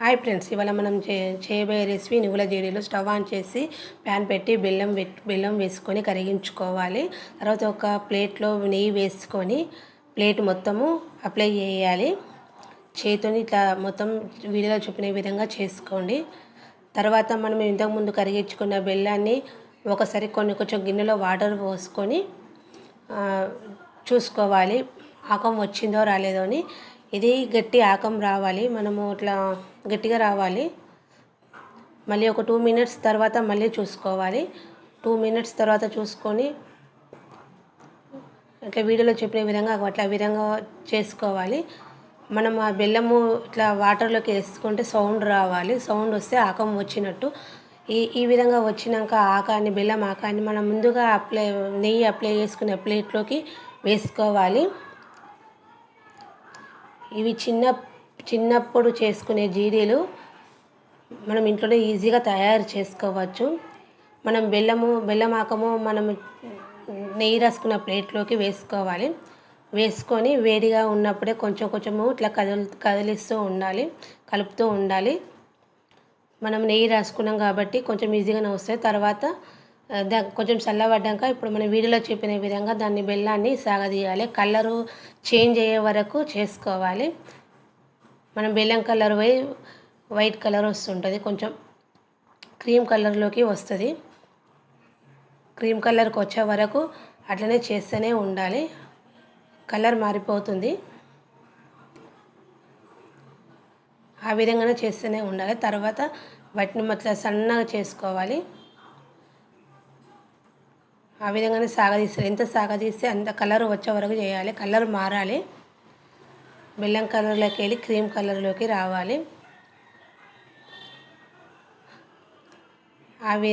Hi friends, ఇవాళ మనం చేయబోయే రెసిపీ నువ్వుల జేడీలు. స్టవ్ ఆన్ చేసి ప్యాన్ పెట్టి బెల్లం వేసుకొని కరిగించుకోవాలి. తర్వాత ఒక ప్లేట్లో నెయ్యి వేసుకొని ప్లేట్ మొత్తము అప్లై చేయాలి. చేతిని ఇట్లా మొత్తం వీడియోలో చూపిన విధంగా చేసుకోండి. తర్వాత మనం ఇంతకుముందు కరిగించుకున్న బెల్లాన్ని ఒకసారి కొంచెం గిన్నెలో వాటర్ పోసుకొని చూసుకోవాలి ఆకం వచ్చిందో రాలేదో అని. ఇది గట్టి ఆకం రావాలి, మనము ఇట్లా గట్టిగా రావాలి. మళ్ళీ ఒక 2 మినిట్స్ తర్వాత మళ్ళీ చూసుకోవాలి. 2 మినిట్స్ తర్వాత చూసుకొని ఇట్లా వీడియోలో చెప్పిన విధంగా అట్లా విధంగా చేసుకోవాలి. మనం ఆ బెల్లము ఇట్లా వాటర్లోకి వేసుకుంటే సౌండ్ రావాలి. సౌండ్ వస్తే ఆకం వచ్చినట్టు. ఈ విధంగా వచ్చినాక బెల్లం ఆకాన్ని మనం ముందుగా నెయ్యి అప్లై చేసుకునే ప్లేట్లోకి వేసుకోవాలి. ఇవి చిన్నప్పుడు చేసుకునే జీడీలు మనం ఇంట్లోనే ఈజీగా తయారు చేసుకోవచ్చు. మనం బెల్లం ఆకము మనం నెయ్యి రాసుకున్న ప్లేట్లోకి వేసుకోవాలి. వేసుకొని వేడిగా ఉన్నప్పుడే కొంచెము ఇట్లా కదిలిస్తూ ఉండాలి, కలుపుతూ ఉండాలి. మనం నెయ్యి రాసుకున్నాం కాబట్టి కొంచెం ఈజీగానే వస్తాయి. తర్వాత కొంచెం చల్లబడ్డాక ఇప్పుడు మనం వీడియోలో చెప్పిన విధంగా దాన్ని బెల్లాన్ని సాగదీయాలి. కలరు చేంజ్ అయ్యే వరకు చేసుకోవాలి. మనం బెల్లం కలర్ వైట్ కలర్ వస్తుంటుంది, కొంచెం క్రీమ్ కలర్లోకి వస్తుంది. క్రీమ్ కలర్కి వచ్చే వరకు అట్లనే చేస్తూనే ఉండాలి. కలర్ మారిపోతుంది, ఆ విధంగానే చేస్తూనే ఉండాలి. తర్వాత వాటిని మొత్తం సన్నగా చేసుకోవాలి. ఆ విధంగానే సాగదీస్తారు. ఎంత సాగదీస్తే అంత కలర్ వచ్చే వరకు చేయాలి. కలర్ మారాలి, బెల్లం కలర్లోకి వెళ్ళి క్రీమ్ కలర్లోకి రావాలి. అవి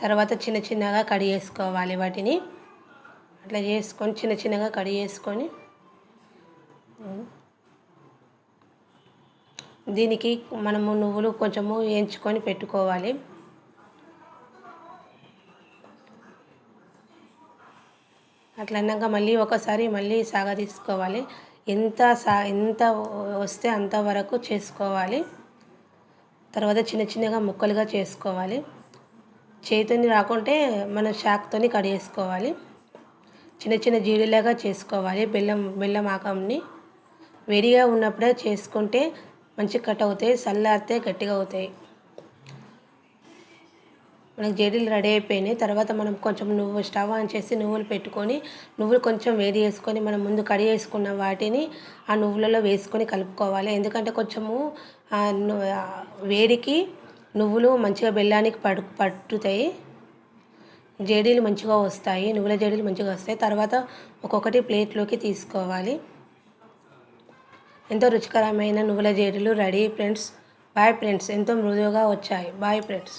తర్వాత చిన్నగా కడి చేసుకోవాలి. వాటిని అట్లా చేసుకొని చిన్నగా కడి చేసుకొని దీనికి మనము నువ్వులు కొంచెము వేయించుకొని పెట్టుకోవాలి. అట్లా అన్నాక మళ్ళీ ఒకసారి సాగదీసుకోవాలి. ఎంత వస్తే అంతవరకు చేసుకోవాలి. తర్వాత చిన్నగా ముక్కలుగా చేసుకోవాలి. చేతిని రాకుంటే మన చాకుతోని కట్ చేసుకోవాలి. చిన్న జీడిలాగా చేసుకోవాలి. బెల్లం ఆకంని వేడిగా ఉన్నప్పుడే చేసుకుంటే మంచి కట్ అవుతాయి, చల్లారితే గట్టిగా అవుతాయి. మనకు జేడీలు రెడీ అయిపోయినాయి. తర్వాత మనం కొంచెం స్టవ్ ఆన్ చేసి నువ్వులు పెట్టుకొని నువ్వులు కొంచెం వేడి చేసుకొని మనం ముందు కడి చేసుకున్న వాటిని ఆ నువ్వులలో వేసుకొని కలుపుకోవాలి. ఎందుకంటే కొంచెము వేడికి నువ్వులు మంచిగా బెల్లానికి పట్టుతాయి, జేడీలు మంచిగా వస్తాయి, నువ్వుల జేడీలు మంచిగా వస్తాయి. తర్వాత ఒక్కొక్కటి ప్లేట్లోకి తీసుకోవాలి. ఎంతో రుచికరమైన నువ్వుల జేడీలు రెడీ ఫ్రెండ్స్. బాయ్ ఫ్రెండ్స్, ఎంతో మృదువుగా వచ్చాయి. Bye friends.